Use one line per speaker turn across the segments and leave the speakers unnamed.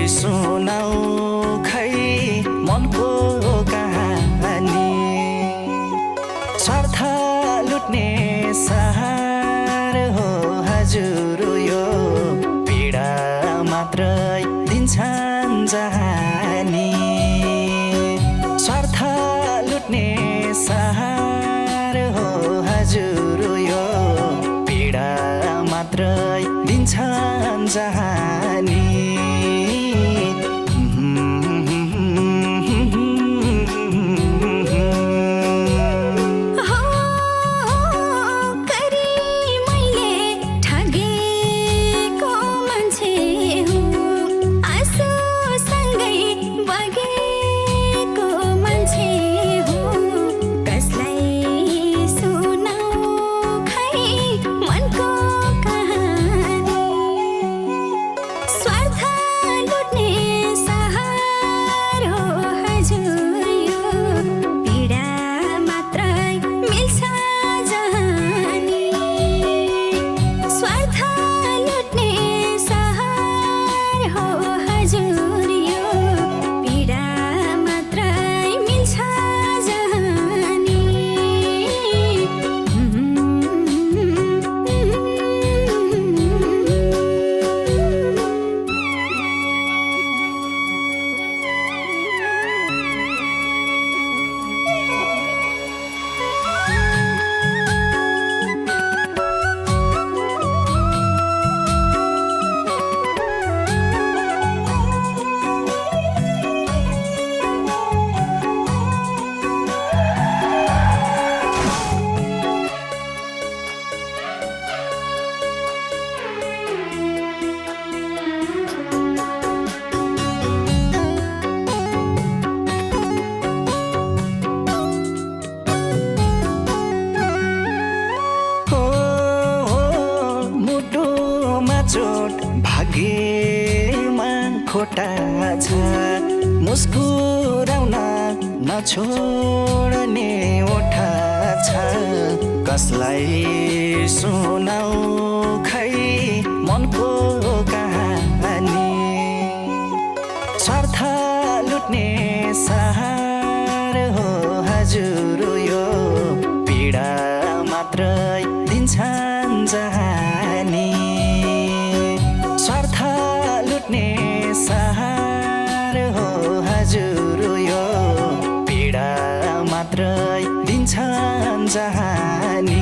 सुनाऊ खै मनको कहानी। स्वार्थ लुट्ने सहर हो हजुर यो, पीडा मात्रै दिन्छन् जहानी। स्वार्थ लुट्ने सहर हो हजुर यो, पीडा मात्रै दिन्छन् जहानी। चोट भाग्यमा खोटा छ, मुस्कुराउन नछोड्ने ओठा छ। कसलाई सुनाऊ खै मनको कहानी। स्वार्थ लुट्ने सहर हो हजुर यो, पीडा मात्रै दिन्छन् जहानी। स्वार्थ लुट्ने सहर हो हजुर यो, पीडा मात्रै दिन्छन् जहानी।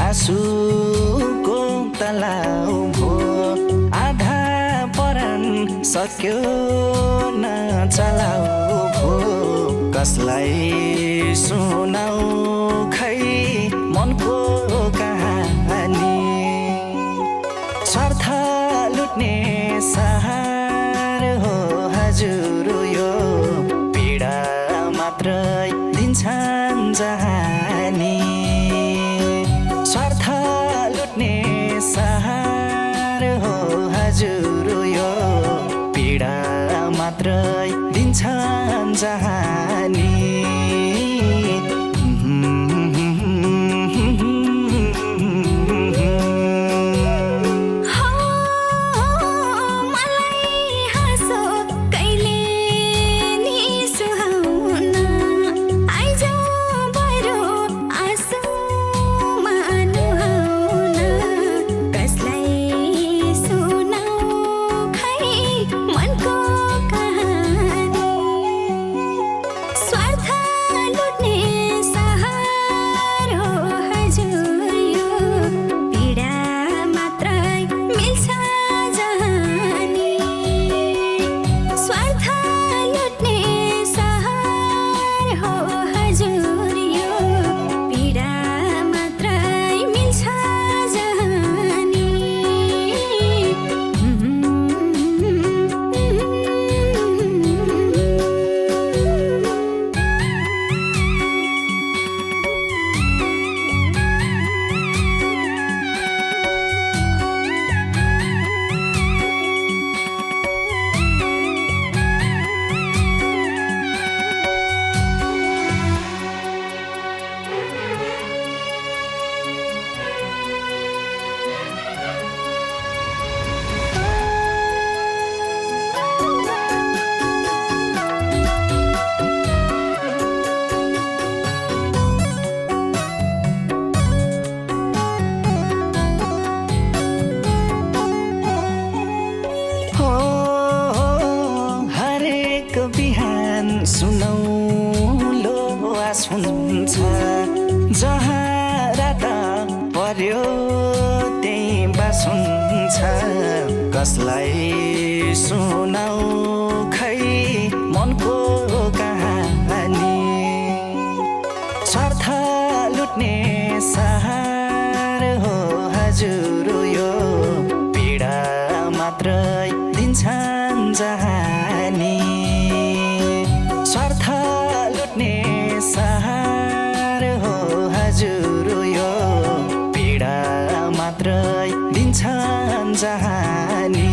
आँसुको तलाउ भो, आधा परान सक्यो न चलाउ भो। कसलाई सुनाऊ खै मनको कहानी। स्वार्थ लुट्ने सहर हो हजुर यो, दिन्छन् जहानी जहाँ रात पर्यो त्यही बास हुन्छ कसलाई सुनाऊ खै मनको कहानी स्वार्थ लुट्ने सहार हो हजुर यो पीडा मात्रै दिन्छन् जहानी स्वार्थ लुट्ने सहार हो हजुर यो पीडा मात्रै दिन्छन् जहानी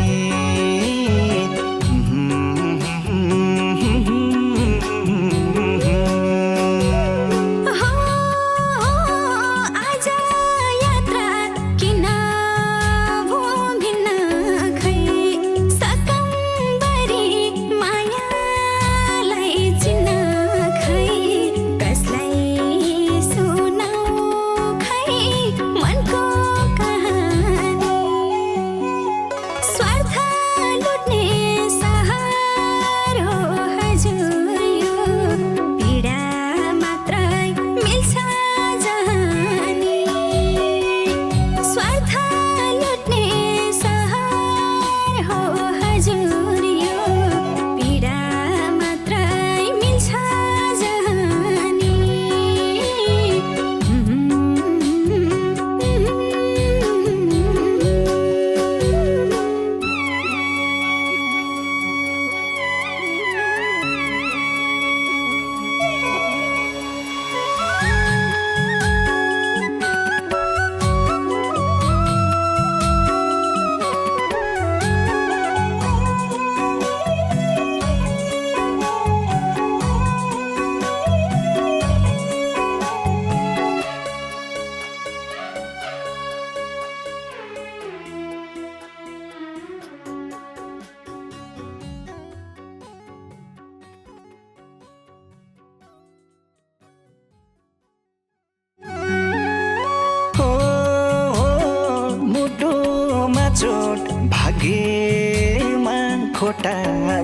चोट भाग्यमा खोटा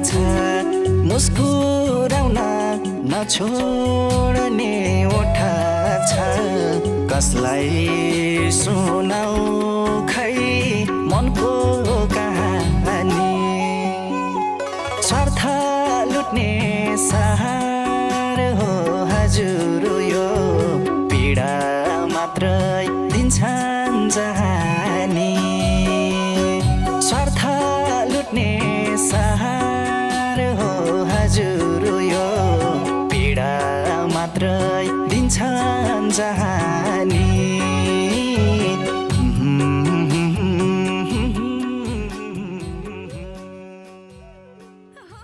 छ मुस्कुराउन नछोड्ने ओठा छ कसलाई सुनाऊ खै मनको कहानी स्वार्थ लुट्ने सहार हो हजुर यो पीडा मात्रै दिन्छन् जहानी स्वार्थ लुट्ने सहार हो हजुर यो पीडा मात्रै दिन्छन् जहानी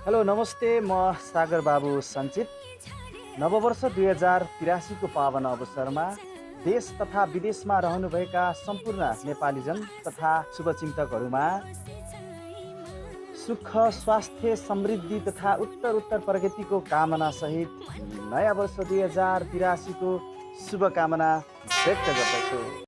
हेलो नमस्ते, म सागर बाबु सञ्चित। नववर्ष 2083 को पावन अवसरमा देश तथा विदेशमा रहनुभएका सम्पूर्ण नेपालीजन तथा शुभचिन्तकहरूमा सुख, स्वास्थ्य, समृद्धि तथा उत्तर प्रगतिको कामना सहित नयाँ वर्ष 2083 को शुभकामना व्यक्त गर्दछु।